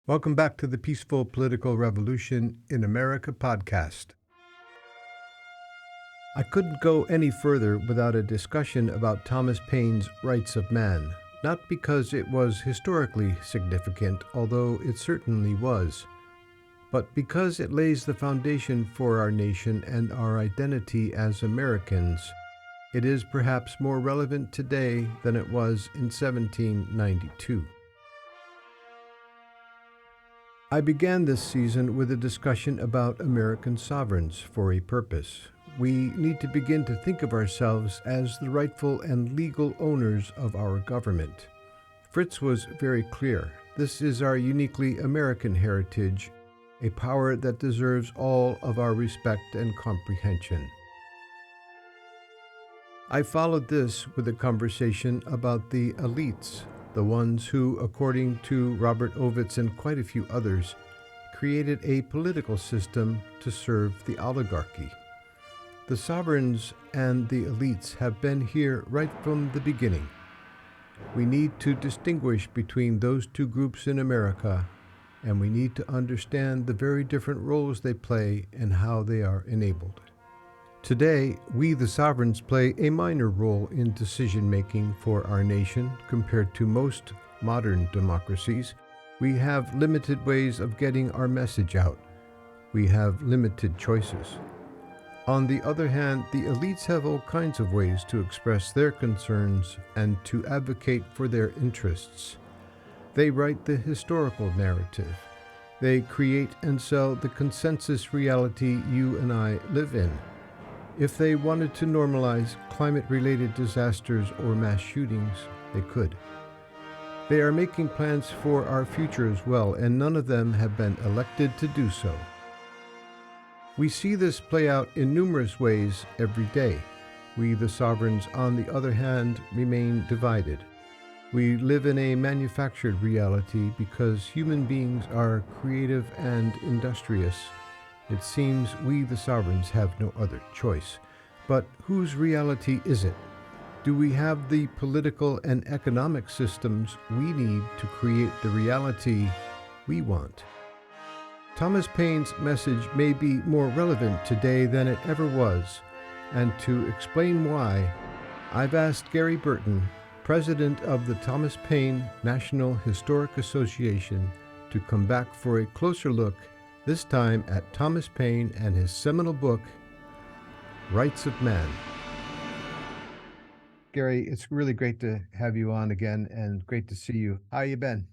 Welcome back to the Peaceful Political Revolution in America podcast. I couldn't go any further without a discussion about Thomas Paine's Rights of Man, not because it was historically significant, although it certainly was, but because it lays the foundation for our nation and our identity as Americans. It is perhaps more relevant today than it was in 1792. I began this season with a discussion about American sovereigns for a purpose. We need to begin to think of ourselves as the rightful and legal owners of our government. Fritz was very clear. This is our uniquely American heritage, a power that deserves all of our respect and comprehension. I followed this with a conversation about the elites, the ones who, according to Robert Ovetz and quite a few others, created a political system to serve the oligarchy. The sovereigns and the elites have been here right from the beginning. We need to distinguish between those two groups in America, and we need to understand the very different roles they play and how they are enabled. Today, we the sovereigns play a minor role in decision-making for our nation compared to most modern democracies. We have limited ways of getting our message out. We have limited choices. On the other hand, the elites have all kinds of ways to express their concerns and to advocate for their interests. They write the historical narrative. They create and sell the consensus reality you and I live in. If they wanted to normalize climate-related disasters or mass shootings, they could. They are making plans for our future as well, and none of them have been elected to do so. We see this play out in numerous ways every day. We, the sovereigns, on the other hand, remain divided. We live in a manufactured reality because human beings are creative and industrious. It seems we, the sovereigns, have no other choice. But whose reality is it? Do we have the political and economic systems we need to create the reality we want? Thomas Paine's message may be more relevant today than it ever was, and to explain why, I've asked Gary Berton, president of the Thomas Paine National Historic Association, to come back for a closer look, this time at Thomas Paine and his seminal book, Rights of Man. Gary, it's really great to have you on again and great to see you. How you been?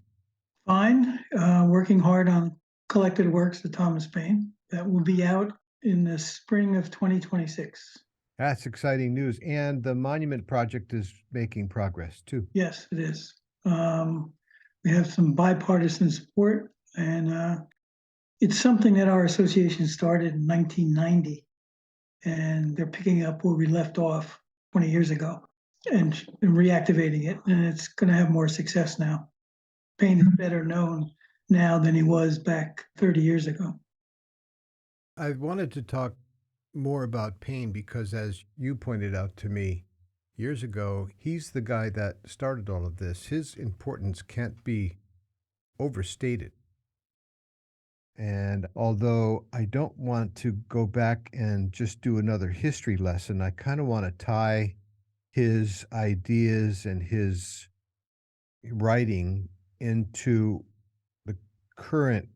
Fine, working hard on collected works of Thomas Paine that will be out in the spring of 2026. That's exciting news. And the Monument Project is making progress too. Yes, it is. We have some bipartisan support, and it's something that our association started in 1990, and they're picking up where we left off 20 years ago and reactivating it, and it's going to have more success now. Paine is better known now than he was back 30 years ago. I wanted to talk more about Paine because, as you pointed out to me years ago, he's the guy that started all of this. His importance can't be overstated. And although I don't want to go back and just do another history lesson, I kind of want to tie his ideas and his writing into the current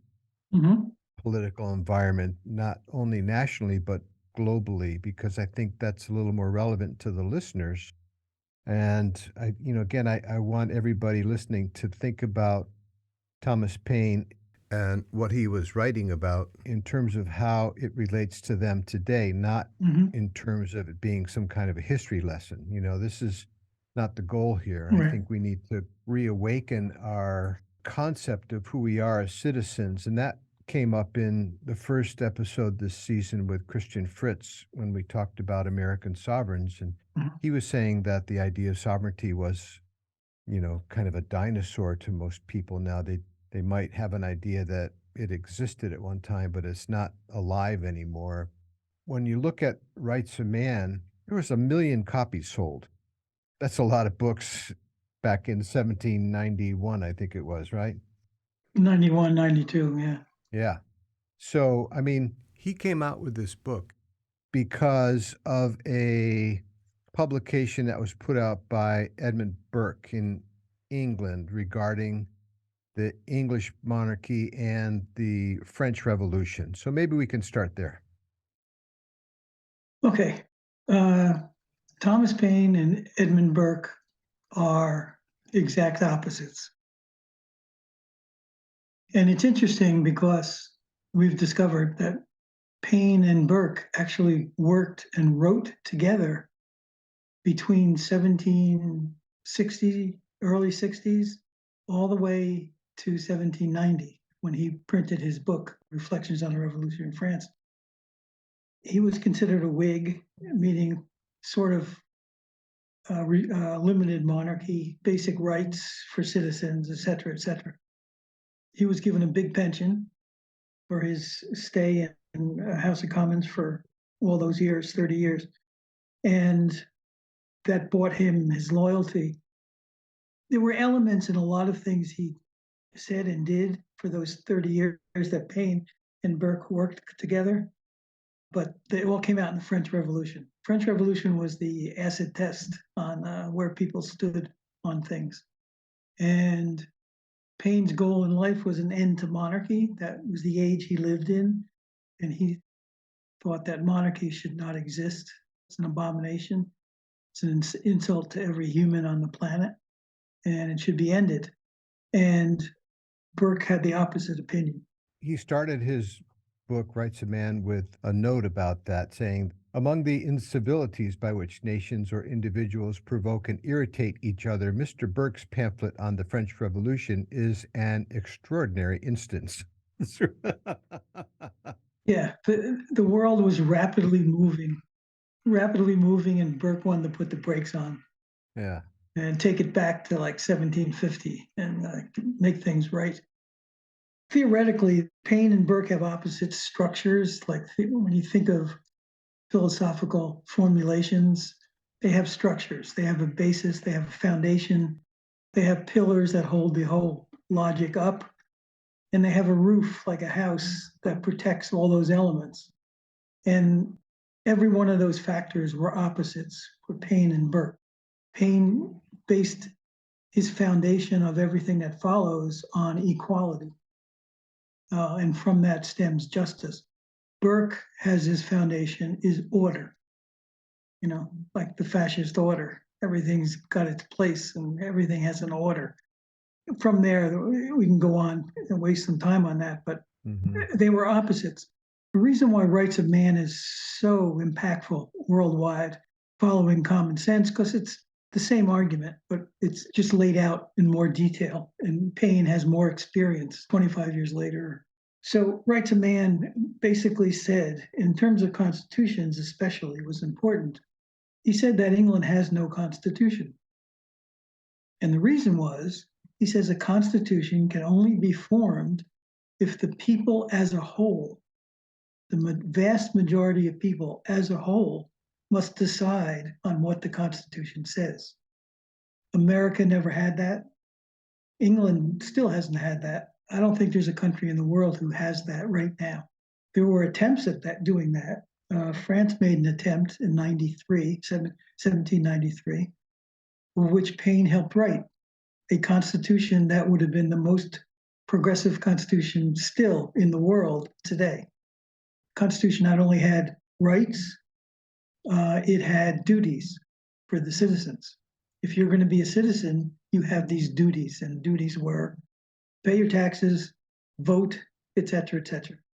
political environment, not only nationally, but globally, because I think that's a little more relevant to the listeners. And I want everybody listening to think about Thomas Paine and what he was writing about in terms of how it relates to them today, not in terms of it being some kind of a history lesson. This is not the goal here. Right. I think we need to reawaken our concept of who we are as citizens, and that came up in the first episode this season with Christian Fritz when we talked about American sovereigns, and he was saying that the idea of sovereignty was, kind of a dinosaur to most people now. They might have an idea that it existed at one time, but it's not alive anymore. When you look at Rights of Man, there was 1 million copies sold. That's a lot of books back in 1791, I think it was, right? 91, 92, yeah. Yeah. So, I mean, he came out with this book because of a publication that was put out by Edmund Burke in England regarding the English monarchy and the French Revolution. So maybe we can start there. Okay. Uh, Thomas Paine and Edmund Burke are exact opposites. And it's interesting because we've discovered that Paine and Burke actually worked and wrote together between 1760, early 60s, all the way to 1790, when he printed his book, Reflections on the Revolution in France. He was considered a Whig, meaning sort of limited monarchy, basic rights for citizens, et cetera, et cetera. He was given a big pension for his stay in House of Commons for all those years, 30 years. And that bought him his loyalty. There were elements in a lot of things he said and did for those 30 years that Paine and Burke worked together, but they all came out in the French Revolution. French Revolution was the acid test on where people stood on things. And Paine's goal in life was an end to monarchy. That was the age he lived in. And he thought that monarchy should not exist. It's an abomination. It's an insult to every human on the planet, and it should be ended. And Burke had the opposite opinion. He started his book, Rights of Man, with a note about that saying, among the incivilities by which nations or individuals provoke and irritate each other, Mr. Burke's pamphlet on the French Revolution is an extraordinary instance. Yeah, the world was rapidly moving, and Burke wanted to put the brakes on. Yeah. And take it back to like 1750 and make things right. Theoretically, Paine and Burke have opposite structures. Like when you think of philosophical formulations, they have structures. They have a basis. They have a foundation. They have pillars that hold the whole logic up. And they have a roof, like a house, that protects all those elements. And every one of those factors were opposites for Paine and Burke. Paine based his foundation of everything that follows on equality. And from that stems justice. Burke has his foundation is order, like the fascist order. Everything's got its place and everything has an order. From there, we can go on and waste some time on that, but they were opposites. The reason why Rights of Man is so impactful worldwide, following common sense, because it's the same argument, but it's just laid out in more detail. And Paine has more experience 25 years later. So Rights of Man basically said, in terms of constitutions especially, was important. He said that England has no constitution. And the reason was, he says a constitution can only be formed if the people as a whole, the vast majority of people as a whole, must decide on what the Constitution says. America never had that. England still hasn't had that. I don't think there's a country in the world who has that right now. There were attempts at that, doing that. France made an attempt in 1793, which Paine helped write, a constitution that would have been the most progressive constitution still in the world today. Constitution not only had rights, it had duties for the citizens. If you're going to be a citizen, you have these duties, and duties were pay your taxes, vote, et cetera,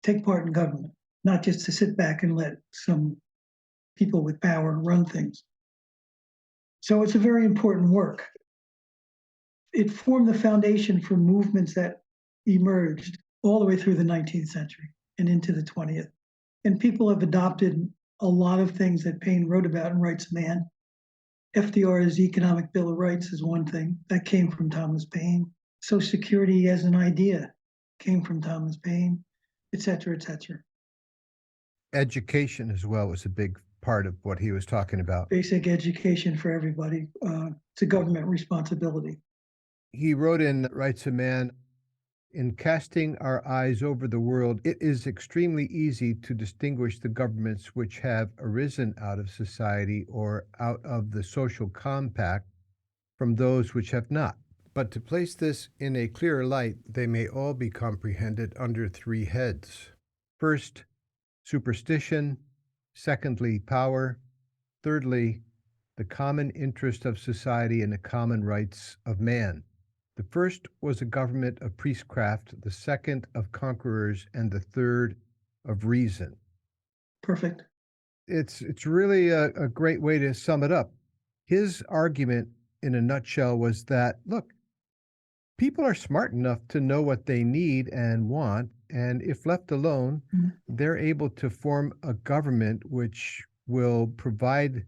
take part in government, not just to sit back and let some people with power run things. So it's a very important work. It formed the foundation for movements that emerged all the way through the 19th century and into the 20th. And people have adopted a lot of things that Paine wrote about in Rights of Man. FDR's Economic Bill of Rights is one thing that came from Thomas Paine. Social Security as an idea came from Thomas Paine, et cetera, et cetera. Education as well was a big part of what he was talking about. Basic education for everybody. It's a government responsibility. He wrote in Rights of Man, In casting our eyes over the world, it is extremely easy to distinguish the governments which have arisen out of society or out of the social compact from those which have not. But to place this in a clearer light, they may all be comprehended under three heads. First, superstition. Secondly, power. Thirdly, the common interest of society and the common rights of man. The first was a government of priestcraft, the second of conquerors, and the third of reason. Perfect. It's really a great way to sum it up. His argument in a nutshell was that, look, people are smart enough to know what they need and want, and if left alone, they're able to form a government which will provide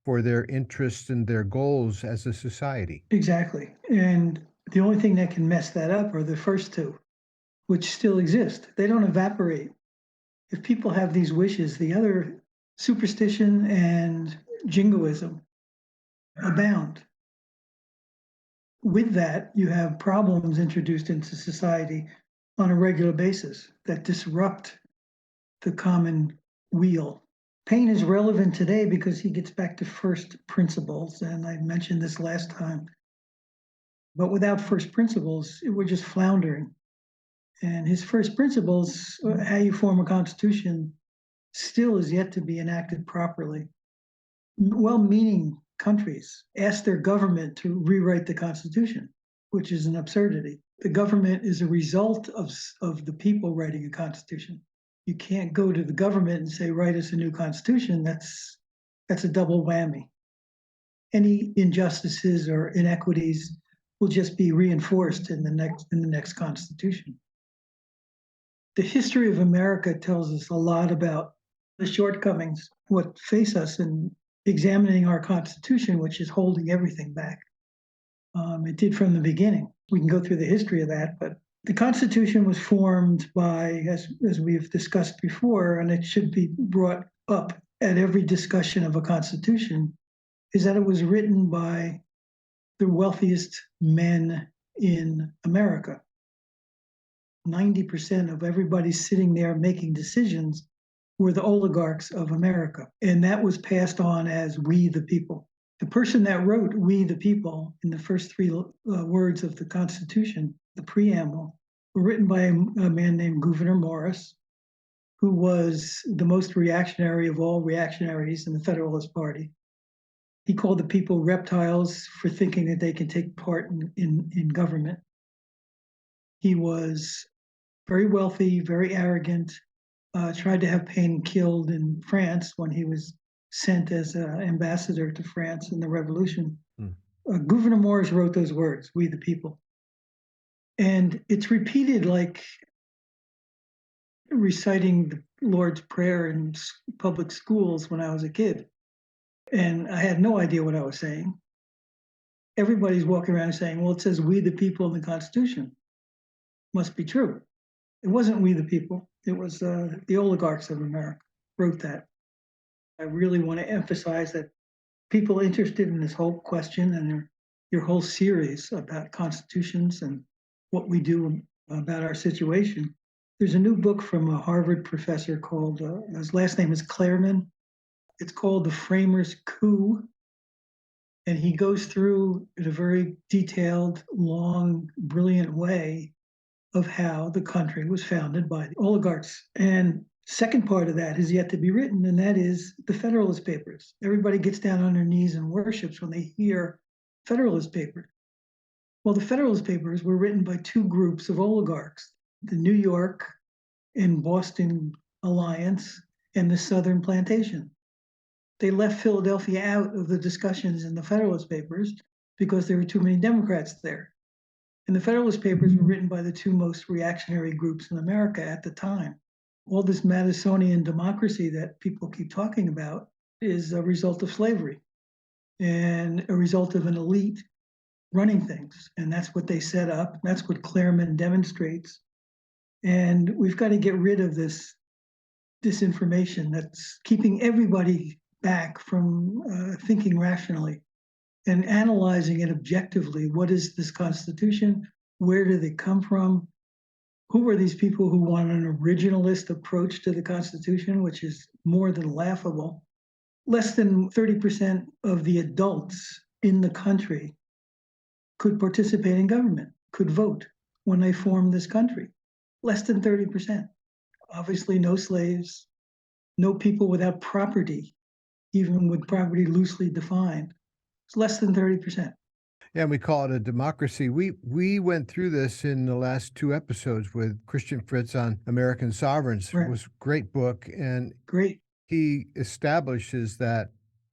for their interests and their goals as a society. Exactly. And the only thing that can mess that up are the first two, which still exist. They don't evaporate. If people have these wishes, the other, superstition and jingoism, abound. With that, you have problems introduced into society on a regular basis that disrupt the common wheel. Paine is relevant today because he gets back to first principles, and I mentioned this last time. But without first principles, we're just floundering. And his first principles, how you form a constitution, still is yet to be enacted properly. Well-meaning countries ask their government to rewrite the Constitution, which is an absurdity. The government is a result of the people writing a constitution. You can't go to the government and say, write us a new constitution. That's a double whammy. Any injustices or inequities will just be reinforced in the next constitution. The history of America tells us a lot about the shortcomings, what face us in examining our Constitution, which is holding everything back. It did from the beginning. We can go through the history of that, but the Constitution was formed by, as we've discussed before, and it should be brought up at every discussion of a Constitution, is that it was written by the wealthiest men in America. 90% of everybody sitting there making decisions were the oligarchs of America. And that was passed on as we the people. The person that wrote we the people in the first three words of the Constitution, the preamble, were written by a man named Gouverneur Morris, who was the most reactionary of all reactionaries in the Federalist Party. He called the people reptiles for thinking that they can take part in government. He was very wealthy, very arrogant, tried to have Paine killed in France when he was sent as an ambassador to France in the Revolution. Gouverneur Morris wrote those words, we the people. And it's repeated like reciting the Lord's Prayer in public schools when I was a kid. And I had no idea what I was saying. Everybody's walking around saying, well, it says we the people in the Constitution. Must be true. It wasn't we the people. It was the oligarchs of America wrote that. I really want to emphasize that people interested in this whole question and your whole series about constitutions and what we do about our situation. There's a new book from a Harvard professor called, his last name is Clarman. It's called The Framers' Coup. And he goes through in a very detailed, long, brilliant way of how the country was founded by the oligarchs. And second part of that is yet to be written, and that is the Federalist Papers. Everybody gets down on their knees and worships when they hear Federalist Papers. Well, the Federalist Papers were written by two groups of oligarchs, the New York and Boston Alliance and the Southern Plantation. They left Philadelphia out of the discussions in the Federalist Papers because there were too many Democrats there. And the Federalist Papers were written by the two most reactionary groups in America at the time. All this Madisonian democracy that people keep talking about is a result of slavery and a result of an elite running things. And that's what they set up. That's what Clarman demonstrates. And we've got to get rid of this disinformation that's keeping everybody back from thinking rationally and analyzing it objectively. What is this Constitution? Where did it come from? Who were these people who want an originalist approach to the Constitution, which is more than laughable? Less than 30% of the adults in the country could participate in government, could vote when they formed this country. Less than 30%. Obviously, no slaves, no people without property, even with property loosely defined. It's less than 30%. Yeah, and we call it a democracy. We went through this in the last two episodes with Christian Fritz on American Sovereigns. Right. It was a great book, and Great. he establishes that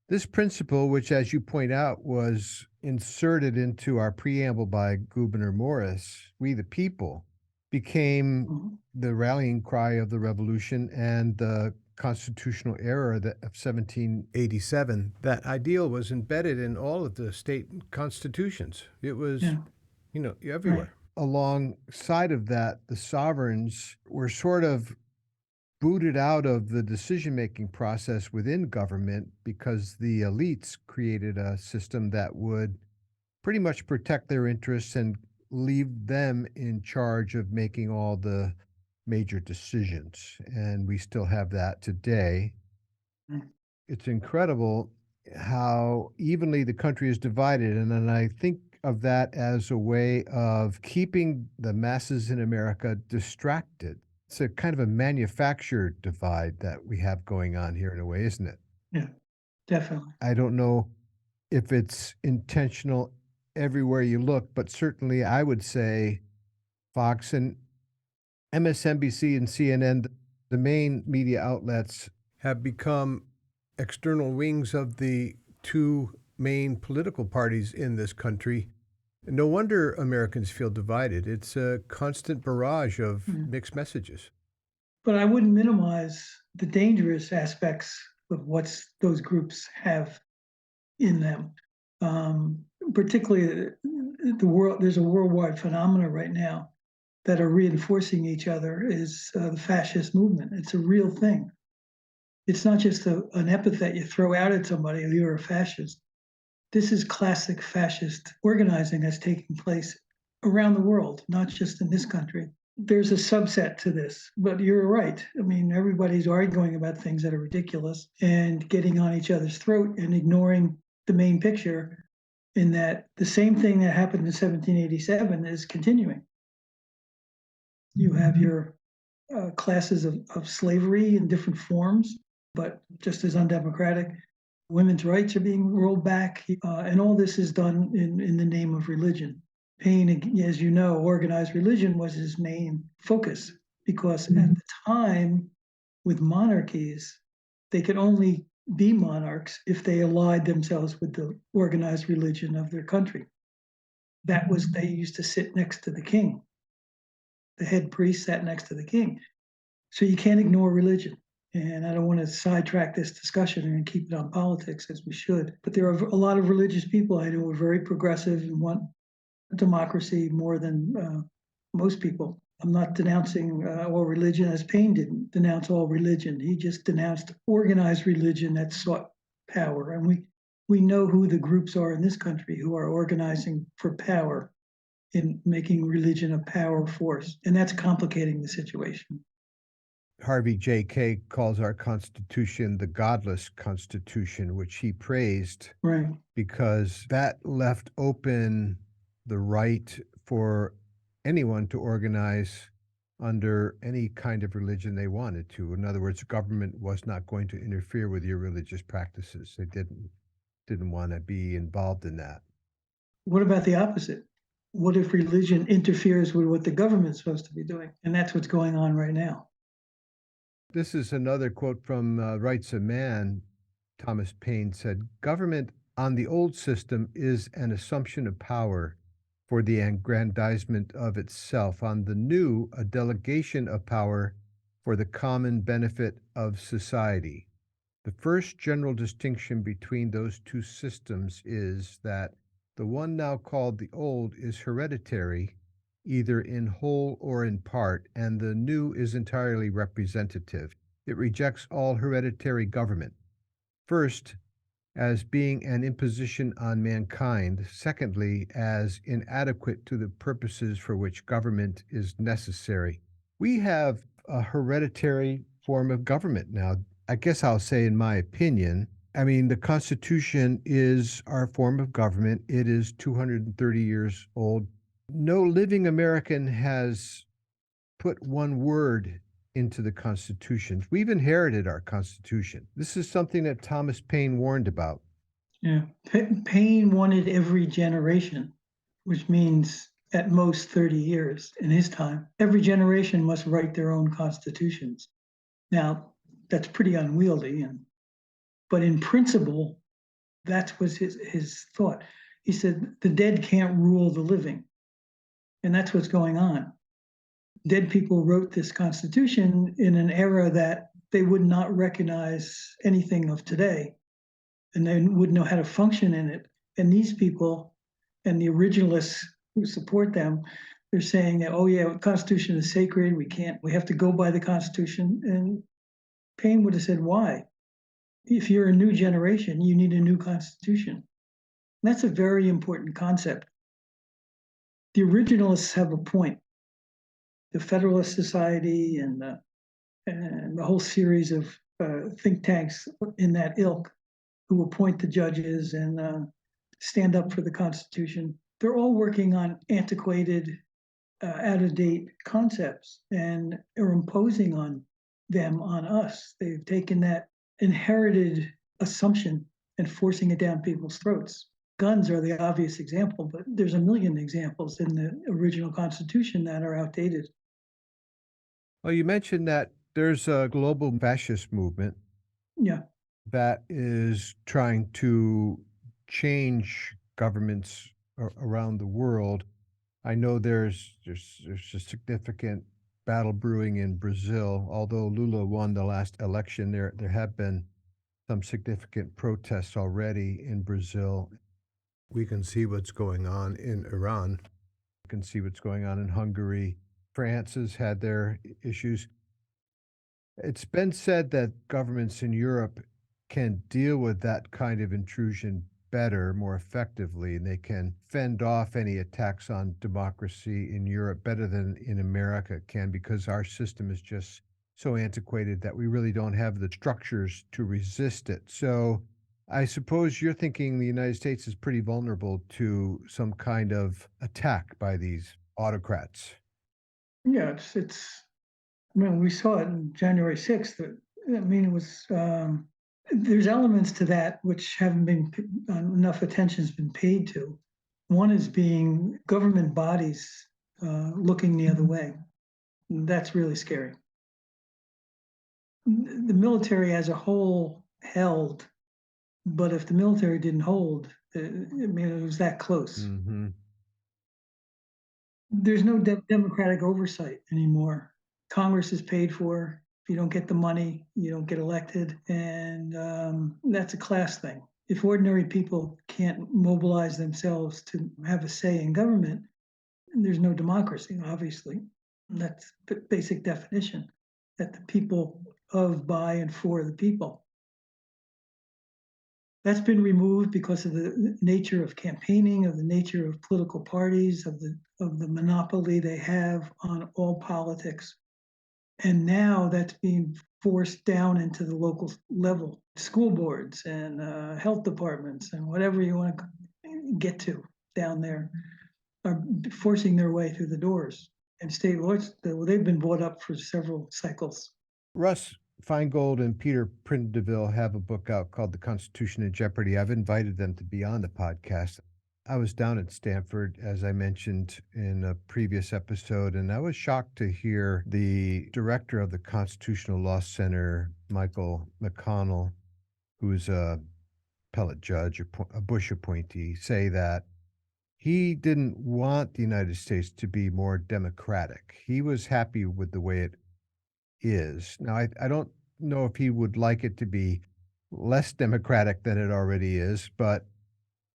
this principle, which, as you point out, was inserted into our preamble by Gouverneur Morris, we the people, became Mhm. the rallying cry of the revolution and the constitutional era of 1787. That ideal was embedded in all of the state constitutions. It was, Yeah. everywhere. Right. Alongside of that, the sovereigns were sort of booted out of the decision-making process within government because the elites created a system that would pretty much protect their interests and leave them in charge of making all the major decisions. And we still have that today. Mm. It's incredible how evenly the country is divided. And then I think of that as a way of keeping the masses in America distracted. It's a kind of a manufactured divide that we have going on here in a way, isn't it? Yeah, definitely. I don't know if it's intentional everywhere you look, but certainly I would say Fox and MSNBC and CNN, the main media outlets, have become external wings of the two main political parties in this country. No wonder Americans feel divided. It's a constant barrage of Mm. mixed messages. But I wouldn't minimize the dangerous aspects of what those groups have in them. Particularly the world, there's a worldwide phenomena right now that are reinforcing each other is the fascist movement. It's a real thing. It's not just an epithet you throw out at somebody, you're a fascist. This is classic fascist organizing that's taking place around the world, not just in this country. There's a subset to this, but you're right. I mean, everybody's arguing about things that are ridiculous and getting on each other's throat and ignoring the main picture, in that the same thing that happened in 1787 is continuing. You have your classes of slavery in different forms, but just as undemocratic. Women's rights are being rolled back, and all this is done in the name of religion. Paine, as you know, organized religion was his main focus, because at the time, with monarchies, they could only be monarchs if they allied themselves with the organized religion of their country. That was, they used to sit next to the king. The head priest sat next to the king. So you can't ignore religion. And I don't want to sidetrack this discussion and keep it on politics, as we should. But there are a lot of religious people I know who are very progressive and want democracy more than most people. I'm not denouncing all religion, as Paine didn't denounce all religion. He just denounced organized religion that sought power. And we know who the groups are in this country who are organizing for power in making religion a power force. And that's complicating the situation. Harvey J.K. calls our Constitution the godless Constitution, which he praised Right. because that left open the right for anyone to organize under any kind of religion they wanted to. In other words, government was not going to interfere with your religious practices. They didn't want to be involved in that. What about the opposite? What if religion interferes with what the government's supposed to be doing? And that's what's going on right now. This is another quote from Rights of Man. Thomas Paine said, "Government on the old system is an assumption of power for the aggrandizement of itself. On the new, a delegation of power for the common benefit of society. The first general distinction between those two systems is that the one now called the old is hereditary, either in whole or in part, and the new is entirely representative. It rejects all hereditary government. First, as being an imposition on mankind. Secondly, as inadequate to the purposes for which government is necessary. We have a hereditary form of government now. I guess I'll say, in my opinion, I mean, the Constitution is our form of government. It is 230 years old. No living American has put one word into the Constitution. We've inherited our Constitution. This is something that Thomas Paine warned about. Yeah. Paine wanted every generation, which means at most 30 years in his time. Every generation must write their own constitutions. Now, that's pretty unwieldy, but in principle, that was his thought. He said the dead can't rule the living. And that's what's going on. Dead people wrote this constitution in an era that they would not recognize anything of today, and they wouldn't know how to function in it. And these people and the originalists who support them, they're saying that, oh yeah, the Constitution is sacred. We have to go by the Constitution. And Paine would have said, why? If you're a new generation, you need a new Constitution. And that's a very important concept. The originalists have a point. The Federalist Society and the whole series of think tanks in that ilk who appoint the judges and stand up for the Constitution, they're all working on antiquated, out-of-date concepts and are imposing on them on us. They've taken that inherited assumption and forcing it down people's throats. Guns are the obvious example, but there's a million examples in the original Constitution that are outdated. Well, you mentioned that there's a global fascist movement Yeah. that is trying to change governments around the world. I know there's a significant battle brewing in Brazil. Although Lula won the last election, there have been some significant protests already in Brazil. We can see what's going on in Iran. We can see what's going on in Hungary. France has had their issues. It's been said that governments in Europe can deal with that kind of intrusion better, more effectively, and they can fend off any attacks on democracy in Europe better than in America can, because our system is just so antiquated that we really don't have the structures to resist it. So I suppose you're thinking the United States is pretty vulnerable to some kind of attack by these autocrats. Yeah, I mean, we saw it on January 6th. I mean, it was, there's elements to that which haven't been, enough attention's been paid to. One is being government bodies looking the other way. And that's really scary. The military as a whole held, but if the military didn't hold, I mean, it was that close. Mm-hmm. There's no democratic oversight anymore. Congress is paid for. If you don't get the money, you don't get elected. And that's a class thing. If ordinary people can't mobilize themselves to have a say in government, there's no democracy, obviously. That's the basic definition, that the people of, by, and for the people. That's been removed because of the nature of campaigning, of the nature of political parties, of the monopoly they have on all politics. And now that's being forced down into the local level, school boards and health departments and whatever you want to get to down there are forcing their way through the doors. And state laws, they've been brought up for several cycles. Russ Feingold and Peter Prindeville have a book out called The Constitution in Jeopardy. I've invited them to be on the podcast. I was down at Stanford, as I mentioned in a previous episode, and I was shocked to hear the director of the Constitutional Law Center, Michael McConnell, who's a appellate judge, a Bush appointee, say that he didn't want the United States to be more democratic. He was happy with the way it is. Now, I don't know if he would like it to be less democratic than it already is, but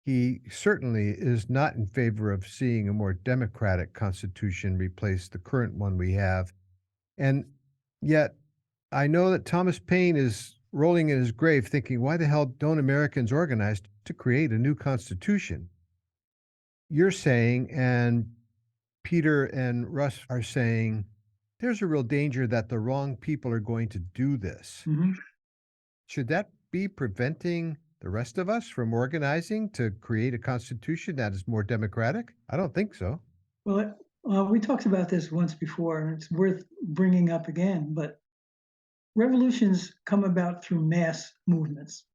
he certainly is not in favor of seeing a more democratic constitution replace the current one we have. And yet, I know that Thomas Paine is rolling in his grave thinking, why the hell don't Americans organize to create a new constitution? You're saying, and Peter and Russ are saying, There's a real danger that the wrong people are going to do this. Mhm. Should that be preventing the rest of us from organizing to create a constitution that is more democratic? I don't think so. Well, we talked about this once before, and it's worth bringing up again, but revolutions come about through mass movements.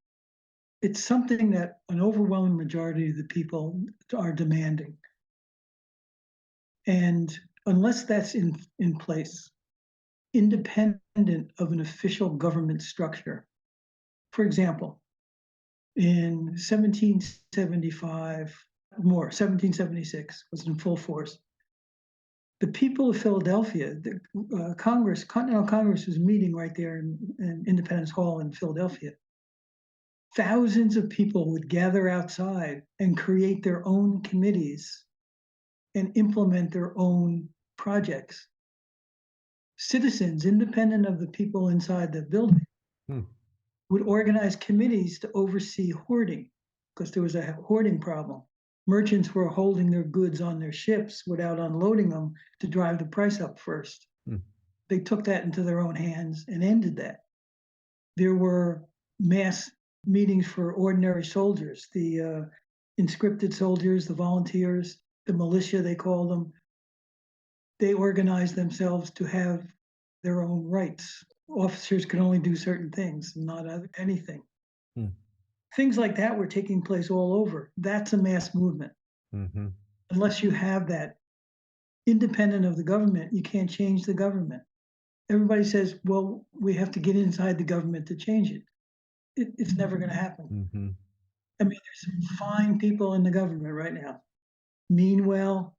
It's something that an overwhelming majority of the people are demanding. And unless that's in place, independent of an official government structure, for example, in 1775, 1776 was in full force. The people of Philadelphia, the Continental Congress was meeting right there in Independence Hall in Philadelphia. Thousands of people would gather outside and create their own committees and implement their own projects. Citizens, independent of the people inside the building, Hmm. would organize committees to oversee hoarding because there was a hoarding problem. Merchants were holding their goods on their ships without unloading them to drive the price up first. Hmm. They took that into their own hands and ended that. There were mass meetings for ordinary soldiers, the conscripted soldiers, the volunteers, the militia, they called them. They organized themselves to have their own rights. Officers could only do certain things, not anything. Hmm. Things like that were taking place all over. That's a mass movement. Mm-hmm. Unless you have that independent of the government, you can't change the government. Everybody says, well, we have to get inside the government to change it. It's never going to happen. Mm-hmm. I mean, there's some fine people in the government right now, mean well,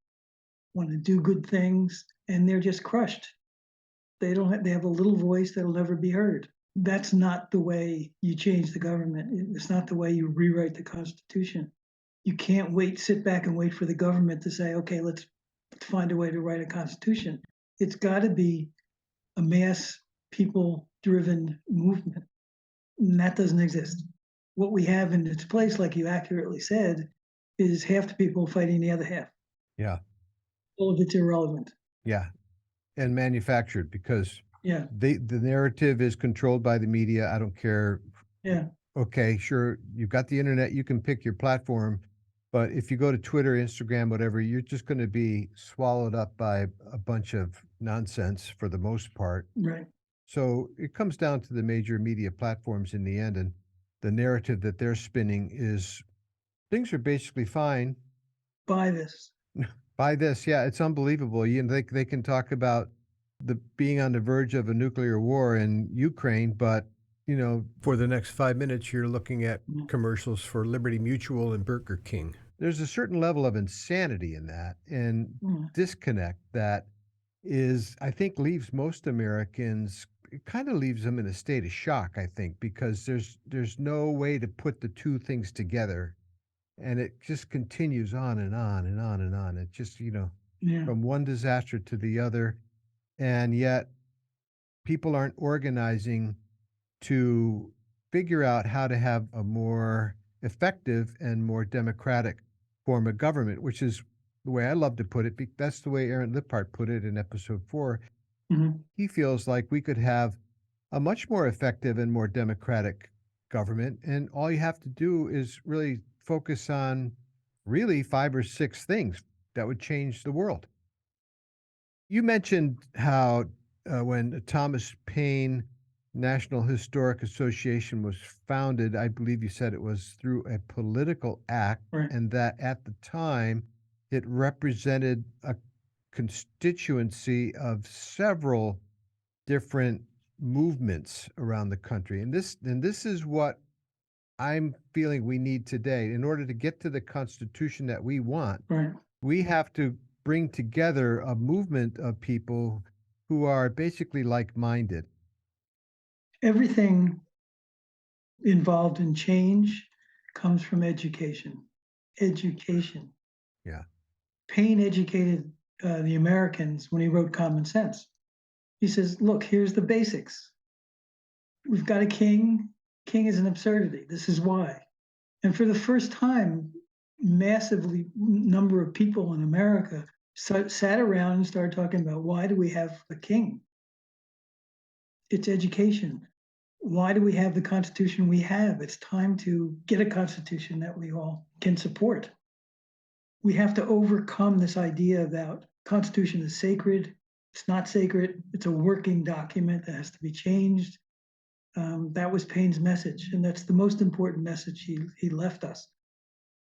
want to do good things, and they're just crushed. They don't have, they have a little voice that'll never be heard. That's not the way you change the government. It's not the way you rewrite the Constitution. You can't sit back and wait for the government to say, okay, let's find a way to write a Constitution. It's got to be a mass people driven movement. And that doesn't exist. What we have in its place, like you accurately said, is half the people fighting the other half. Yeah. All of it's irrelevant. Yeah. And manufactured because Yeah. the narrative is controlled by the media. I don't care. Yeah. Okay, sure. You've got the internet. You can pick your platform. But if you go to Twitter, Instagram, whatever, you're just going to be swallowed up by a bunch of nonsense for the most part. Right. So it comes down to the major media platforms in the end. And the narrative that they're spinning is things are basically fine. Buy this. Buy this. Yeah, it's unbelievable. You know, they can talk about the being on the verge of a nuclear war in Ukraine, but you know, for the next 5 minutes, you're looking at commercials for Liberty Mutual and Burger King. There's a certain level of insanity in that and disconnect that is, I think, leaves most Americans, it kind of leaves them in a state of shock, I think, because there's no way to put the two things together. And it just continues on and on and on and on. It just, from one disaster to the other. And yet people aren't organizing to figure out how to have a more effective and more democratic form of government, which is the way I love to put it. That's the way Aaron Lippard put it in episode 4. Mm-hmm. He feels like we could have a much more effective and more democratic government. And all you have to do is really focus on really 5 or 6 things that would change the world. You mentioned how when Thomas Paine National Historic Association was founded, I believe you said it was through a political act, Right. and that at the time it represented a constituency of several different movements around the country. And this is what I'm feeling we need today. In order to get to the Constitution that we want, Right. we have to bring together a movement of people who are basically like-minded. Everything involved in change comes from education. Education. Yeah. Paine educated the Americans when he wrote Common Sense. He says, look, here's the basics. We've got a king. King is an absurdity. This is why. And for the first time, massively number of people in America So sat around and started talking about, why do we have a king? It's education. Why do we have the constitution we have? It's time to get a constitution that we all can support. We have to overcome this idea that constitution is sacred. It's not sacred. It's a working document that has to be changed. That was Paine's message, and that's the most important message he left us.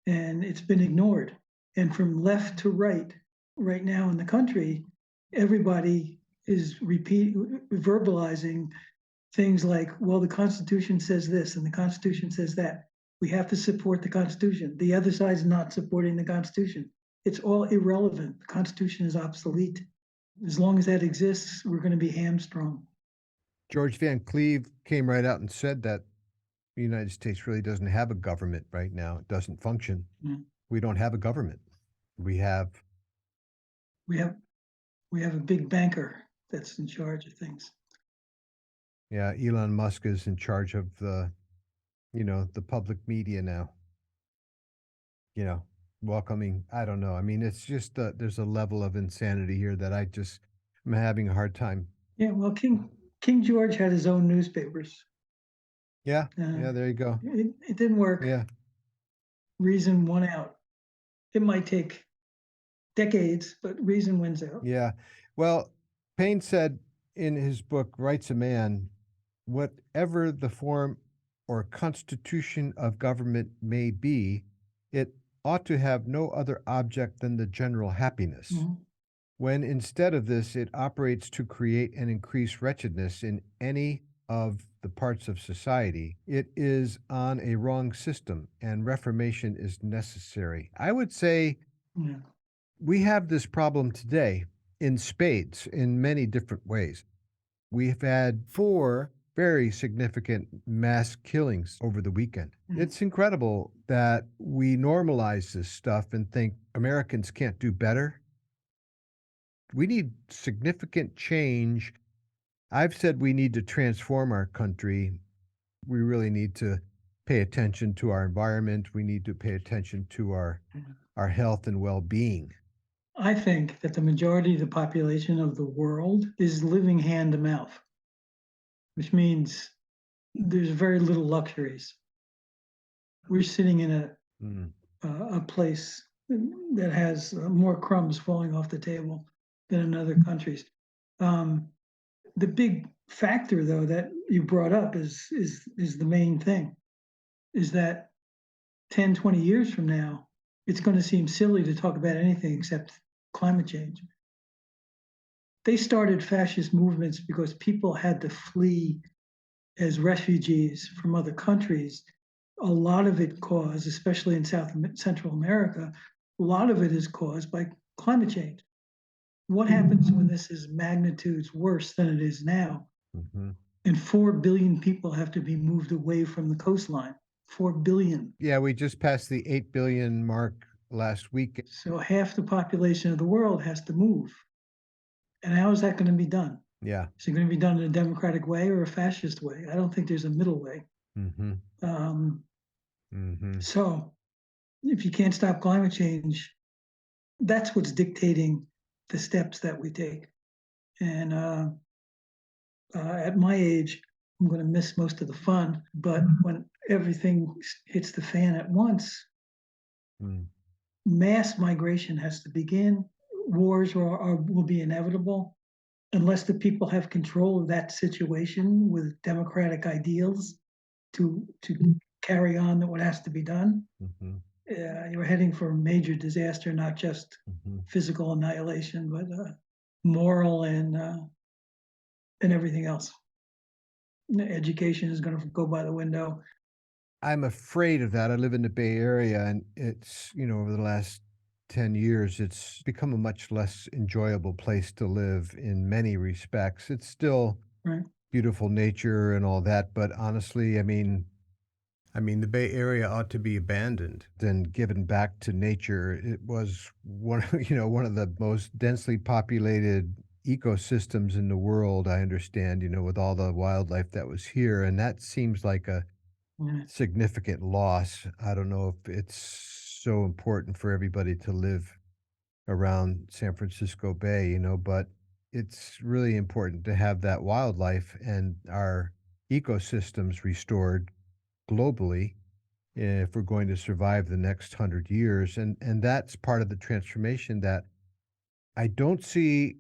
And it's been ignored. And from left to right now in the country, everybody is verbalizing things like, well, the Constitution says this and the Constitution says that. We have to support the Constitution. The other side's not supporting the Constitution. It's all irrelevant. The Constitution is obsolete. As long as that exists, we're going to be hamstrung. George Van Cleve came right out and said that the United States really doesn't have a government right now. It doesn't function. Mm. We don't have a government. We have We have a big banker that's in charge of things. Yeah, Elon Musk is in charge of the public media now. You know, welcoming, I don't know. I mean, it's just there's a level of insanity here that I'm having a hard time. Yeah, well, King George had his own newspapers. Yeah, yeah, there you go. It didn't work. Yeah. Reason won out. It might take decades, but reason wins out. Yeah. Well, Paine said in his book, Rights of Man, whatever the form or constitution of government may be, it ought to have no other object than the general happiness. Mhm. When instead of this, it operates to create and increase wretchedness in any of the parts of society, it is on a wrong system and reformation is necessary. I would say Yeah. we have this problem today in spades in many different ways. We've had 4 very significant mass killings over the weekend. Mhm. It's incredible that we normalize this stuff and think Americans can't do better. We need significant change. I've said we need to transform our country. We really need to pay attention to our environment. We need to pay attention to our health and well-being. I think that the majority of the population of the world is living hand to mouth, which means there's very little luxuries. We're sitting in Mm. a place that has more crumbs falling off the table than in other countries. The big factor, though, that you brought up is the main thing, is that 10, 20 years from now, it's going to seem silly to talk about anything except climate change. They started fascist movements because people had to flee as refugees from other countries. A lot of it caused, especially in Central America, a lot of it is caused by climate change. What happens when this is magnitudes worse than it is now? Mm-hmm. And 4 billion people have to be moved away from the coastline. 4 billion. Yeah, we just passed the 8 billion mark last week. So half the population of the world has to move. And how is that going to be done? Yeah. Is it going to be done in a democratic way or a fascist way? I don't think there's a middle way. Mm-hmm. Mm-hmm. So if you can't stop climate change, that's what's dictating the steps that we take. And at my age, I'm going to miss most of the fun. But when everything hits the fan at once, mass migration has to begin. Wars will be inevitable unless the people have control of that situation with democratic ideals to carry on what has to be done. Mm-hmm. You're heading for a major disaster, not just physical annihilation, but moral and everything else. Education is going to go by the window. I'm afraid of that. I live in the Bay Area, and it's, over the last 10 years, it's become a much less enjoyable place to live in many respects. It's still right. Beautiful nature and all that, but honestly, I mean, the Bay Area ought to be abandoned and given back to nature. It was one of the most densely populated ecosystems in the world, I understand, with all the wildlife that was here. And that seems like a significant loss. I don't know if it's so important for everybody to live around San Francisco Bay, but it's really important to have that wildlife and our ecosystems restored globally if we're going to survive the next 100 years. And that's part of the transformation that I don't see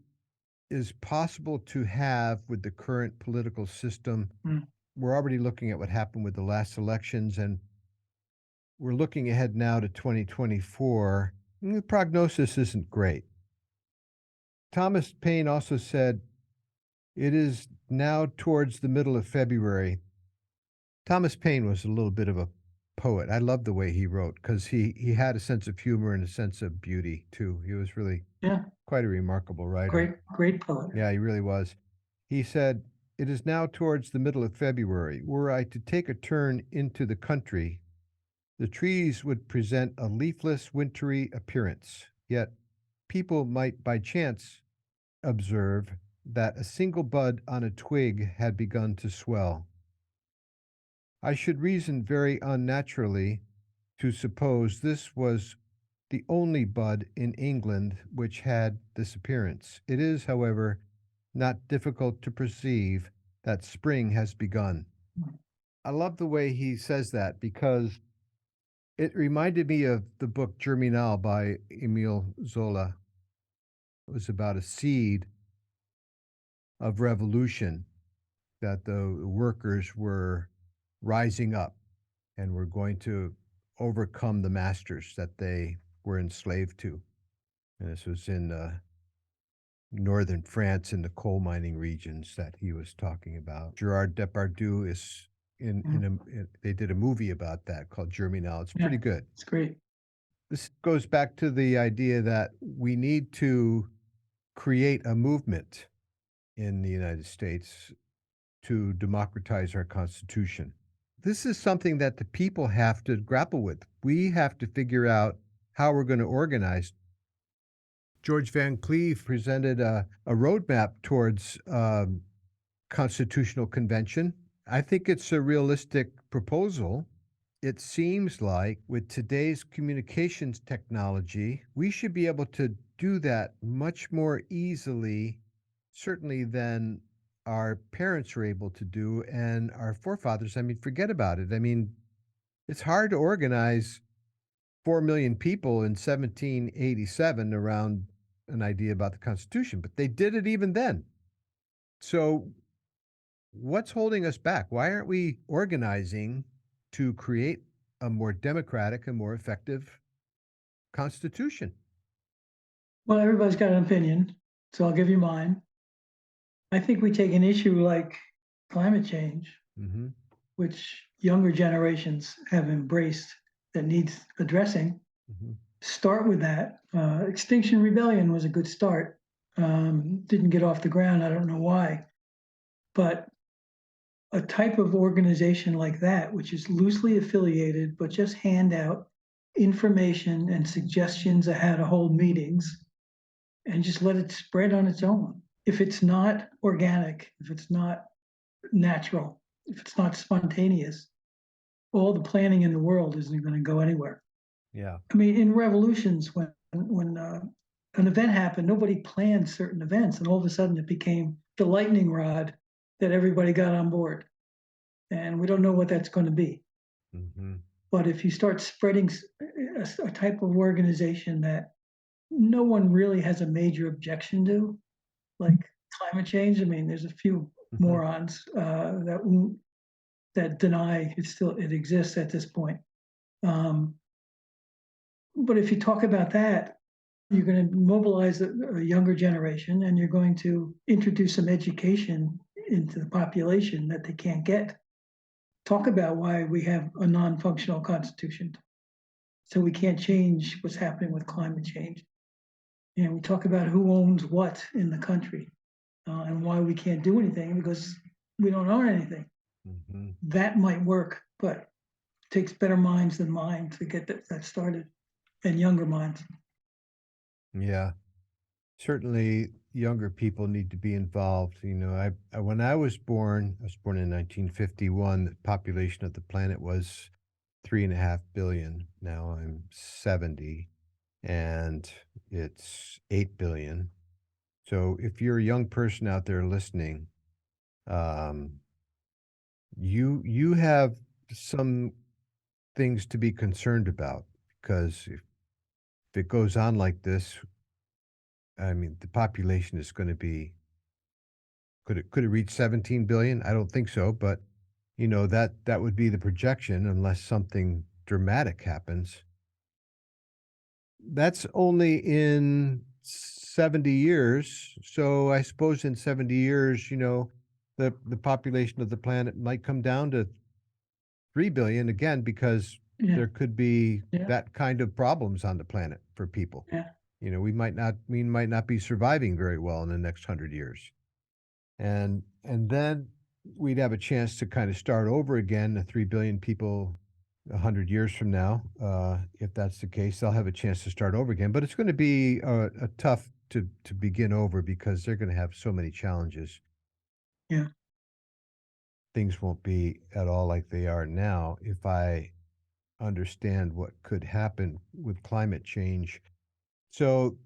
is possible to have with the current political system. Mm. We're already looking at what happened with the last elections, and we're looking ahead now to 2024. The prognosis isn't great. Thomas Paine also said, it is now towards the middle of February. Thomas Paine was a little bit of a poet. I love the way he wrote because he had a sense of humor and a sense of beauty too. He was really Yeah, quite a remarkable writer. great poet. Yeah, he really was. He said, it is now towards the middle of February. Were I to take a turn into the country, the trees would present a leafless, wintry appearance. Yet people might by chance observe that a single bud on a twig had begun to swell. I should reason very unnaturally to suppose this was the only bud in England which had this appearance. It is, however, not difficult to perceive that spring has begun. I love the way he says that because it reminded me of the book Germinal by Emile Zola. It was about a seed of revolution that the workers were rising up and were going to overcome the masters that they were enslaved to. And this was in northern France in the coal mining regions that he was talking about. Gerard Depardieu is they did a movie about that called Germinal. It's pretty good. It's great. This goes back to the idea that we need to create a movement in the United States to democratize our Constitution. This is something that the people have to grapple with. We have to figure out how we're going to organize. George Van Cleve presented a roadmap towards constitutional convention. I think it's a realistic proposal. It seems like with today's communications technology, we should be able to do that much more easily, certainly than our parents were able to do and our forefathers. I mean, forget about it. I mean, it's hard to organize 4 million people in 1787 around an idea about the Constitution, but they did it even then. So what's holding us back? Why aren't we organizing to create a more democratic and more effective Constitution? Well, everybody's got an opinion, so I'll give you mine. I think we take an issue like climate change, Mm-hmm. which younger generations have embraced that needs addressing. Mm-hmm. Start with that. Extinction Rebellion was a good start. Didn't get off the ground. I don't know why. But a type of organization like that, which is loosely affiliated, but just hand out information and suggestions of how to hold meetings and just let it spread on its own. If it's not organic, if it's not natural, if it's not spontaneous, all the planning in the world isn't going to go anywhere. Yeah. I mean, in revolutions, when an event happened, nobody planned certain events, and all of a sudden it became the lightning rod that everybody got on board. And we don't know what that's going to be. Mm-hmm. But if you start spreading a type of organization that no one really has a major objection to, like climate change, I mean, there's a few morons that deny it exists at this point. But if you talk about that, you're going to mobilize a younger generation, and you're going to introduce some education into the population that they can't get. Talk about why we have a non-functional constitution. So we can't change what's happening with climate change. And we talk about who owns what in the country and why we can't do anything because we don't own anything. Mm-hmm. That might work, but it takes better minds than mine to get that started, and younger minds. Yeah. Certainly younger people need to be involved. When I was born in 1951. The population of the planet was 3.5 billion. Now I'm 70. and it's 8 billion. So if you're a young person out there listening, um, you have some things to be concerned about, because if it goes on like this, I mean, the population is going to be, could it reach 17 billion? I don't think so, but that would be the projection unless something dramatic happens. That's only in 70 years. So I suppose in 70 years, the population of the planet might come down to 3 billion again, because Yeah, there could be yeah, that kind of problems on the planet for people. yeah, We might not be surviving very well in the next 100 years. And then we'd have a chance to kind of start over again, the 3 billion people 100 years from now. If that's the case, they'll have a chance to start over again. But it's going to be a tough to begin over, because they're going to have so many challenges. yeah. Things won't be at all like they are now if I understand what could happen with climate change. So,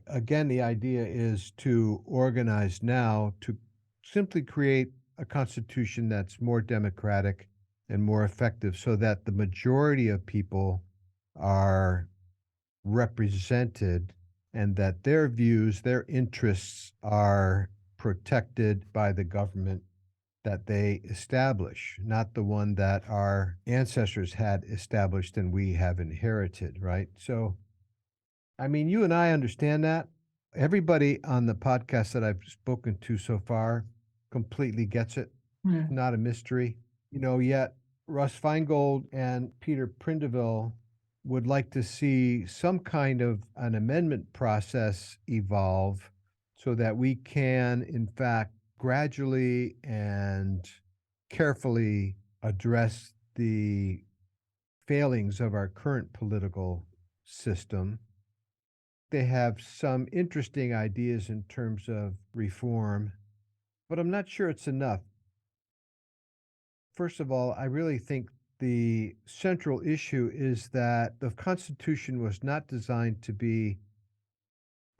again, the idea is to organize now to simply create a constitution that's more democratic and more effective, so that the majority of people are represented, and that their views, their interests are protected by the government that they establish, not the one that our ancestors had established and we have inherited, right? So, I mean, you and I understand that. Everybody on the podcast that I've spoken to so far completely gets it. Yeah. Not a mystery. Yet Russ Feingold and Peter Prindiville would like to see some kind of an amendment process evolve, so that we can, in fact, gradually and carefully address the failings of our current political system. They have some interesting ideas in terms of reform, but I'm not sure it's enough. First of all, I really think the central issue is that the Constitution was not designed to be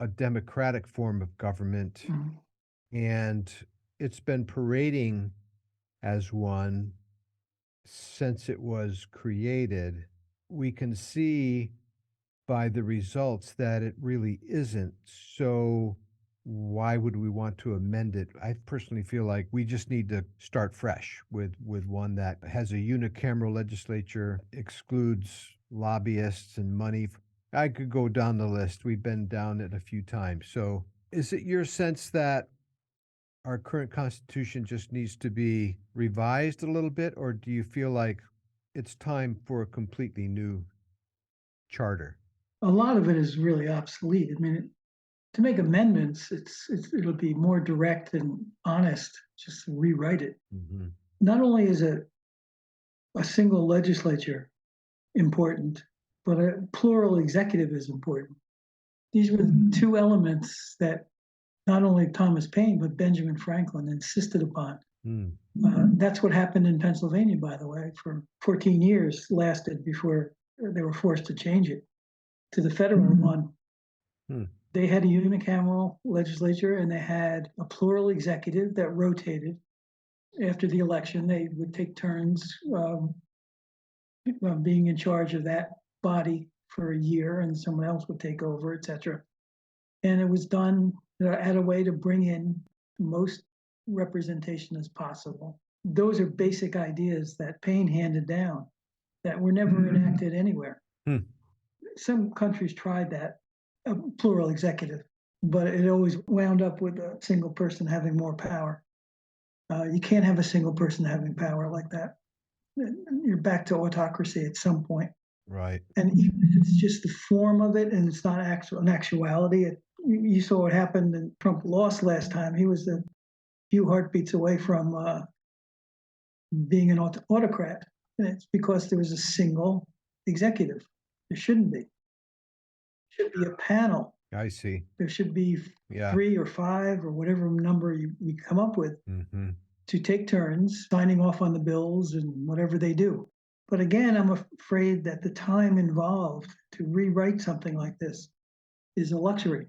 a democratic form of government, Mhm. and it's been parading as one since it was created. We can see by the results that it really isn't. So why would we want to amend it? I personally feel like we just need to start fresh with one that has a unicameral legislature, excludes lobbyists and money. I could go down the list. We've been down it a few times. So is it your sense that our current constitution just needs to be revised a little bit, or do you feel like it's time for a completely new charter? A lot of it is really obsolete. I mean, to make amendments, it'll be more direct and honest, just to rewrite it. Hmm. Not only is a single legislature important, but a plural executive is important. These were the two elements that not only Thomas Paine, but Benjamin Franklin insisted upon. Mm. That's what happened in Pennsylvania, by the way, for 14 years lasted before they were forced to change it to the federal one. Hmm. They had a unicameral legislature and they had a plural executive that rotated. After the election, they would take turns being in charge of that body for a year, and someone else would take over, etc. And it was done at a way to bring in most representation as possible. Those are basic ideas that Paine handed down that were never enacted anywhere. Hmm. Some countries tried that, a plural executive, but it always wound up with a single person having more power. You can't have a single person having power like that. You're back to autocracy at some point. Right. And even if it's just the form of it and it's not an actuality, you saw what happened and Trump lost last time. He was a few heartbeats away from being an autocrat. And it's because there was a single executive. There shouldn't be. Should be a panel. I see. There should be Yeah. 3 or 5 or whatever number we come up with Hmm. to take turns signing off on the bills and whatever they do. But again, I'm afraid that the time involved to rewrite something like this is a luxury,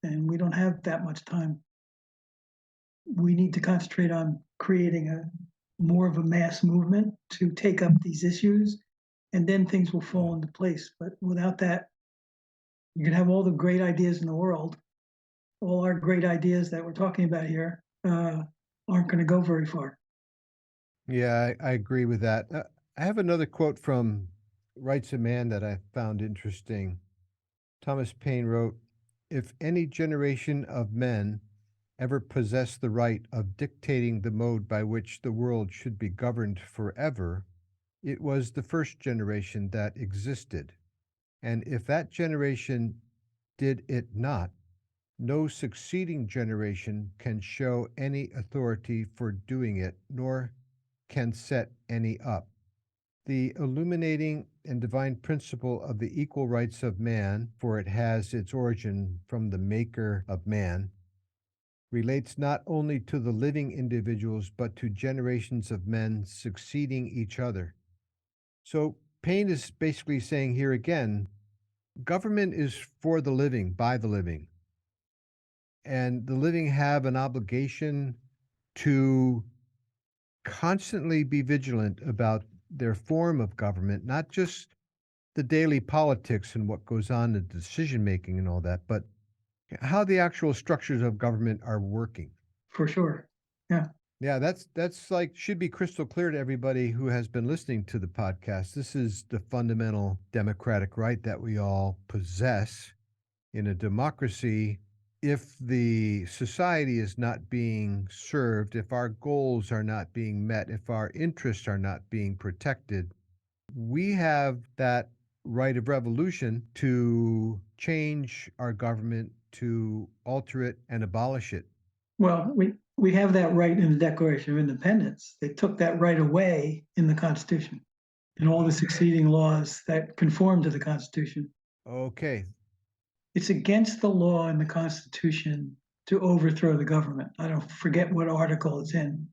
and we don't have that much time. We need to concentrate on creating a more of a mass movement to take up these issues, and then things will fall into place. But without that, you can have all the great ideas in the world. All our great ideas that we're talking about here aren't going to go very far. Yeah, I agree with that. I have another quote from Rights of Man that I found interesting. Thomas Paine wrote, "If any generation of men ever possessed the right of dictating the mode by which the world should be governed forever, it was the first generation that existed. And if that generation did it not, no succeeding generation can show any authority for doing it, nor can set any up. The illuminating and divine principle of the equal rights of man, for it has its origin from the Maker of man, relates not only to the living individuals, but to generations of men succeeding each other." So Paine is basically saying here again, government is for the living, by the living, and the living have an obligation to constantly be vigilant about their form of government, not just the daily politics and what goes on in decision making and all that, but how the actual structures of government are working. For sure. Yeah. Yeah, that's like should be crystal clear to everybody who has been listening to the podcast. This is the fundamental democratic right that we all possess in a democracy. If the society is not being served, if our goals are not being met, if our interests are not being protected, we have that right of revolution to change our government, to alter it and abolish it. Well, we have that right in the Declaration of Independence. They took that right away in the Constitution and all the succeeding laws that conform to the Constitution. Okay. It's against the law in the Constitution to overthrow the government. I don't forget what article it's in,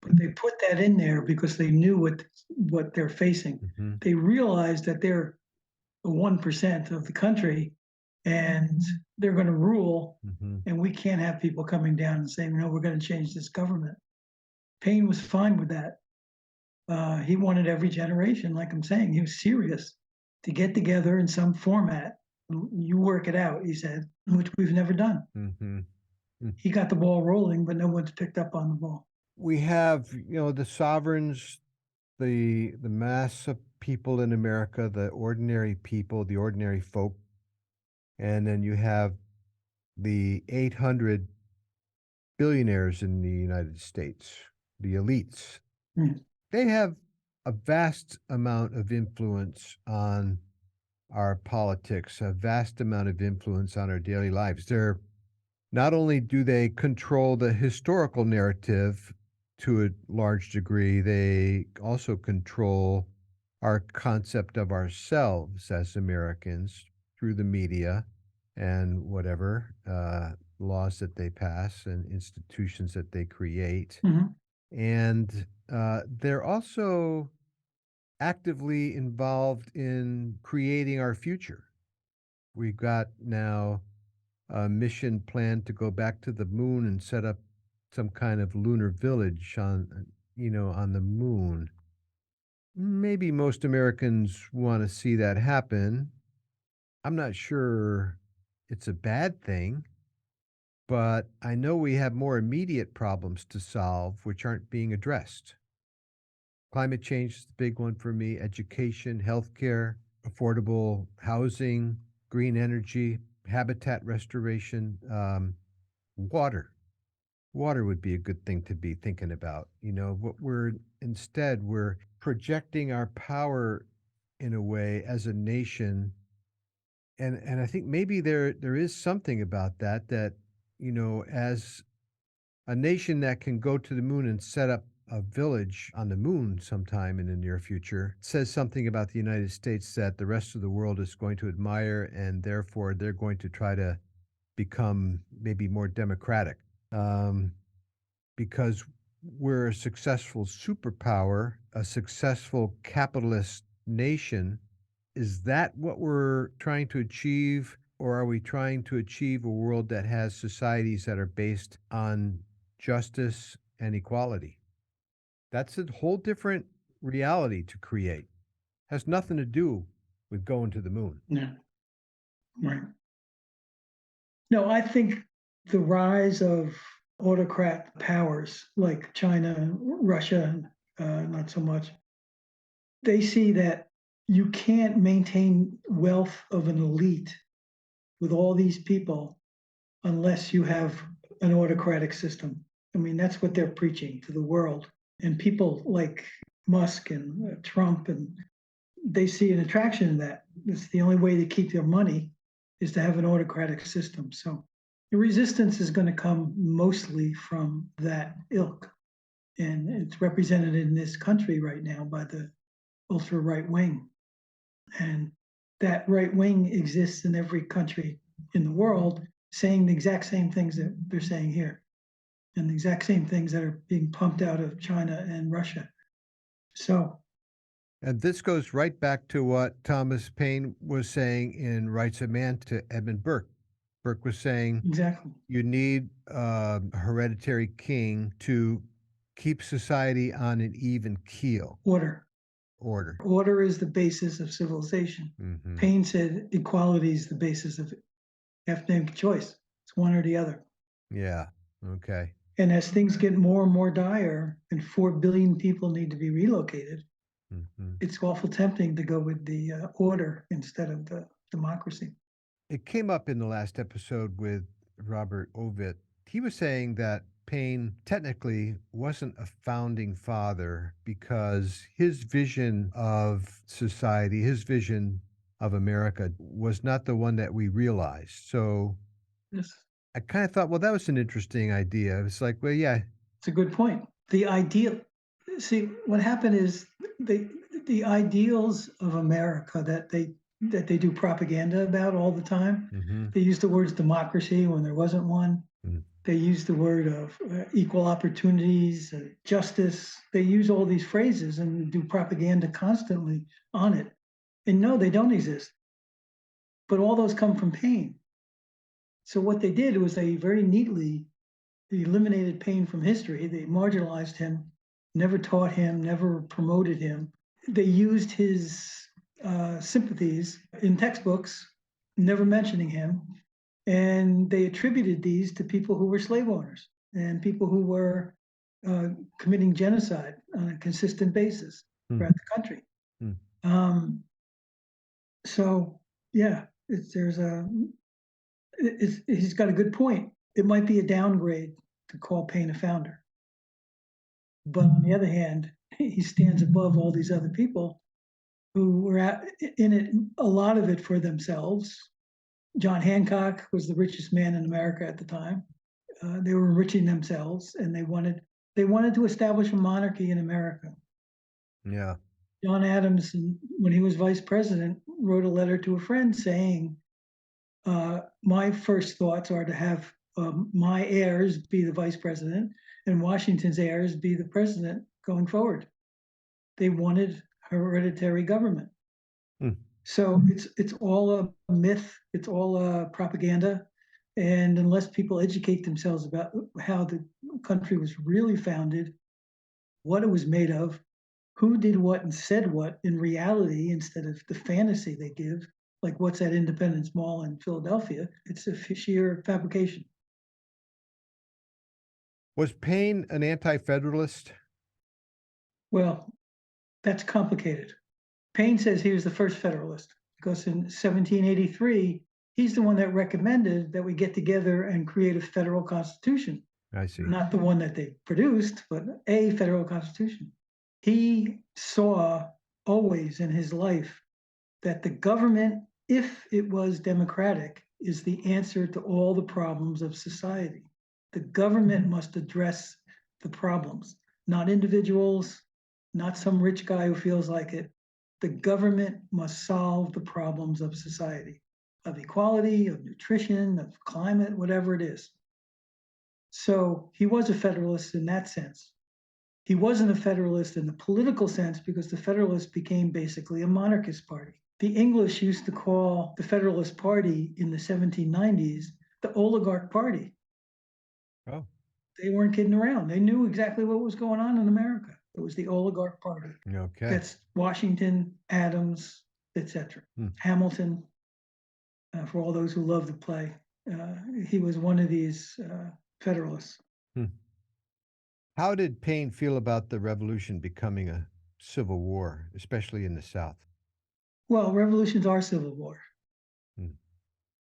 but they put that in there because they knew what they're facing. hmm They realized that they're 1% of the country and they're going to rule, hmm and we can't have people coming down and saying, no, we're going to change this government. Paine was fine with that. He wanted every generation, like I'm saying, he was serious to get together in some format. You work it out, he said, which we've never done. hmm He got the ball rolling, but no one's picked up on the ball. We have, the sovereigns, the mass of people in America, the ordinary people, the ordinary folk, and then you have the 800 billionaires in the United States, the elites. Mm. They have a vast amount of influence on our politics, a vast amount of influence on our daily lives. They're not only do they control the historical narrative to a large degree, they also control our concept of ourselves as Americans through the media and whatever laws that they pass and institutions that they create. Mhm. And they're also actively involved in creating our future. We've got now a mission planned to go back to the moon and set up some kind of lunar village on the moon. Maybe most Americans want to see that happen. I'm not sure it's a bad thing, but I know we have more immediate problems to solve which aren't being addressed. Climate change is the big one for me, education, healthcare, affordable housing, green energy, habitat restoration, water. Water would be a good thing to be thinking about. What we're projecting our power in a way as a nation. And I think maybe there is something about that, as a nation that can go to the moon and set up a village on the moon sometime in the near future says something about the United States that the rest of the world is going to admire, and therefore they're going to try to become maybe more democratic. Because we're a successful superpower, a successful capitalist nation. Is that what we're trying to achieve? Or are we trying to achieve a world that has societies that are based on justice and equality? That's a whole different reality to create. Has nothing to do with going to the moon. Yeah, right. No, I think the rise of autocrat powers like China, Russia, not so much, they see that you can't maintain wealth of an elite with all these people unless you have an autocratic system. I mean, that's what they're preaching to the world. And people like Musk and Trump, and they see an attraction in that. It's the only way to keep their money is to have an autocratic system. So the resistance is going to come mostly from that ilk. And it's represented in this country right now by the ultra right wing. And that right wing exists in every country in the world, saying the exact same things that they're saying here, and the exact same things that are being pumped out of China and Russia. So, And this goes right back to what Thomas Paine was saying in Rights of Man to Edmund Burke. Burke was saying exactly, you need a hereditary king to keep society on an even keel. order. Order. Order is the basis of civilization. Mm-hmm. Paine said equality is the basis of it. You have to make a choice. It's one or the other. Yeah. Okay. And as things get more and more dire, and 4 billion people need to be relocated, Mm-hmm. it's awful tempting to go with the order instead of the democracy. It came up in the last episode with Robert Ovetz. He was saying that Paine technically wasn't a founding father because his vision of society, his vision of America was not the one that we realized. So Yes, I kind of thought, well, that was an interesting idea. It's like, well, yeah. it's a good point. The ideal, see, what happened is the ideals of America that they do propaganda about all the time. Mm-hmm. They use the words democracy when there wasn't one. Mm. They use the word of equal opportunities, justice. They use all these phrases and do propaganda constantly on it. And no, they don't exist. But all those come from Paine. So what they did was they very neatly eliminated Paine from history. They marginalized him, never taught him, never promoted him. They used his sympathies in textbooks, never mentioning him. And they attributed these to people who were slave owners and people who were committing genocide on a consistent basis throughout the country. Um, so, yeah, he's got a good point. It might be a downgrade to call Paine a founder. But on the other hand, he stands above all these other people who were in it, a lot of it for themselves. John Hancock was the richest man in America at the time. They were enriching themselves, and they wanted to establish a monarchy in America. Yeah. John Adams, when he was vice president, wrote a letter to a friend saying, my first thoughts are to have my heirs be the vice president and Washington's heirs be the president going forward. They wanted hereditary government. So it's all a myth. It's all propaganda. And unless people educate themselves about how the country was really founded, what it was made of, who did what and said what in reality instead of the fantasy they give, like what's at Independence Mall in Philadelphia, it's a sheer fabrication. Was Paine an anti-federalist? Well, that's complicated. Paine says he was the first Federalist because in 1783, he's the one that recommended that we get together and create a federal constitution. I see. Not the one that they produced, but a federal constitution. He saw always in his life that the government, if it was democratic, is the answer to all the problems of society. The government must address the problems, not individuals, not some rich guy who feels like it. The government must solve the problems of society, of equality, of nutrition, of climate, whatever it is. So he was a federalist in that sense. He wasn't a Federalist in the political sense because the Federalists became basically a monarchist party. The English used to call the Federalist Party in the 1790s the oligarch party. Oh, They weren't kidding around. They knew exactly what was going on in America. It was the oligarch party. okay. That's Washington, Adams, etc. Hamilton, for all those who love the play. He was one of these Federalists. How did Paine feel about the revolution becoming a civil war, especially in the South? Well, revolutions are civil war.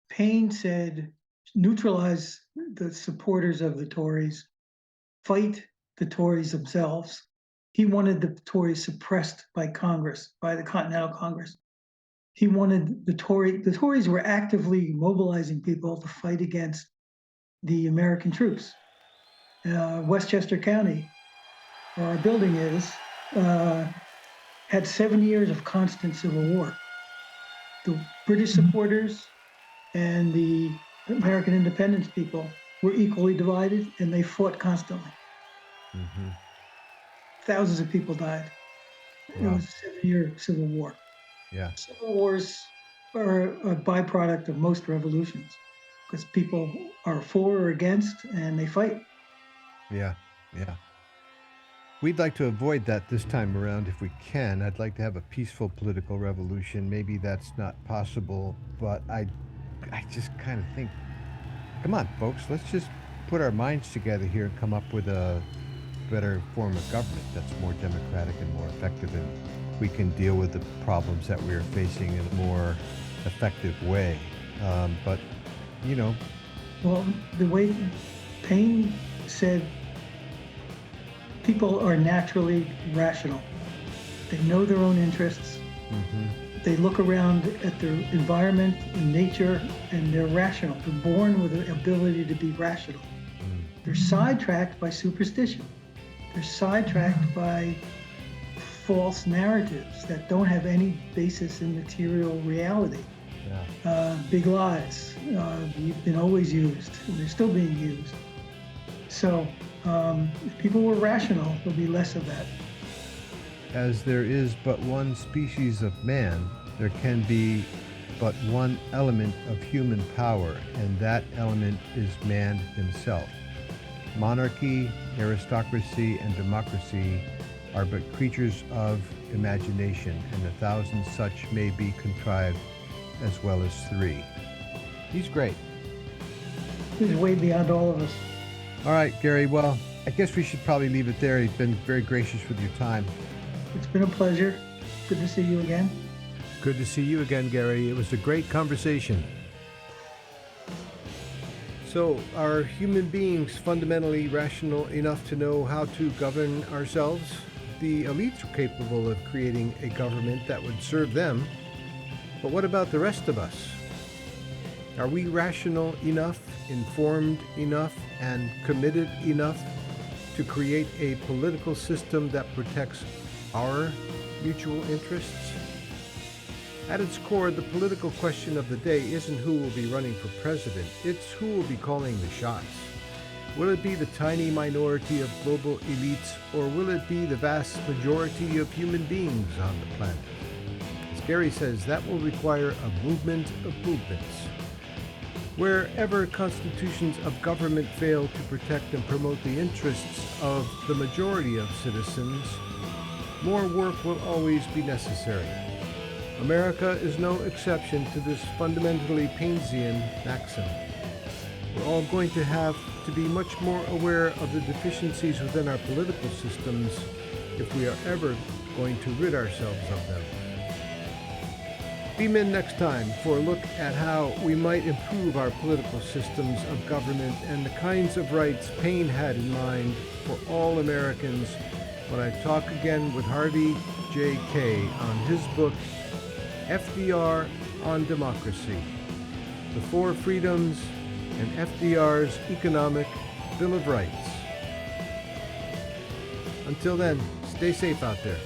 Paine said, neutralize the supporters of the Tories, fight the Tories themselves. He wanted the Tories suppressed by Congress, by the Continental Congress. He wanted the Tories were actively mobilizing people to fight against the American troops. Westchester County, where our building is, had 7 years of constant civil war. The British supporters and the American independence people were equally divided, and they fought constantly. Thousands of people died. Wow. It was a 7-year civil war. Yeah. Civil wars are a byproduct of most revolutions because people are for or against, and they fight. Yeah. We'd like to avoid that this time around if we can. I'd like to have a peaceful political revolution. Maybe that's not possible, but I just kind of think, come on, folks, let's just put our minds together here and come up with a better form of government that's more democratic and more effective, and we can deal with the problems that we are facing in a more effective way. But, Well, the way Paine said, people are naturally rational. They know their own interests. They look around at their environment and nature, and they're rational. They're born with the ability to be rational. They're sidetracked by superstition. They're sidetracked by false narratives that don't have any basis in material reality. Big lies. You've been always used, and they're still being used. So if people were rational, there'll be less of that. as there is but one species of man, there can be but one element of human power, and that element is man himself. Monarchy, aristocracy, and democracy are but creatures of imagination, and 1,000 such may be contrived as well as 3. He's great. He's way beyond all of us. All right, Gary, well, I guess we should probably leave it there. You've been very gracious with your time. It's been a pleasure. Good to see you again. Good to see you again, Gary. It was a great conversation. So, are human beings fundamentally rational enough to know how to govern ourselves? The elites are capable of creating a government that would serve them. But what about the rest of us? Are we rational enough, informed enough, and committed enough to create a political system that protects our mutual interests? At its core, the political question of the day isn't who will be running for president, it's who will be calling the shots. Will it be the tiny minority of global elites, or will it be the vast majority of human beings on the planet? As Gary says, that will require a movement of movements. Wherever constitutions of government fail to protect and promote the interests of the majority of citizens, more work will always be necessary. America is no exception to this fundamentally Painesian maxim. We're all going to have to be much more aware of the deficiencies within our political systems if we are ever going to rid ourselves of them. Beam in next time for a look at how we might improve our political systems of government and the kinds of rights Paine had in mind for all Americans when I talk again with Harvey J. Kaye on his book, FDR on Democracy, The Four Freedoms and FDR's Economic Bill of Rights. Until then, stay safe out there.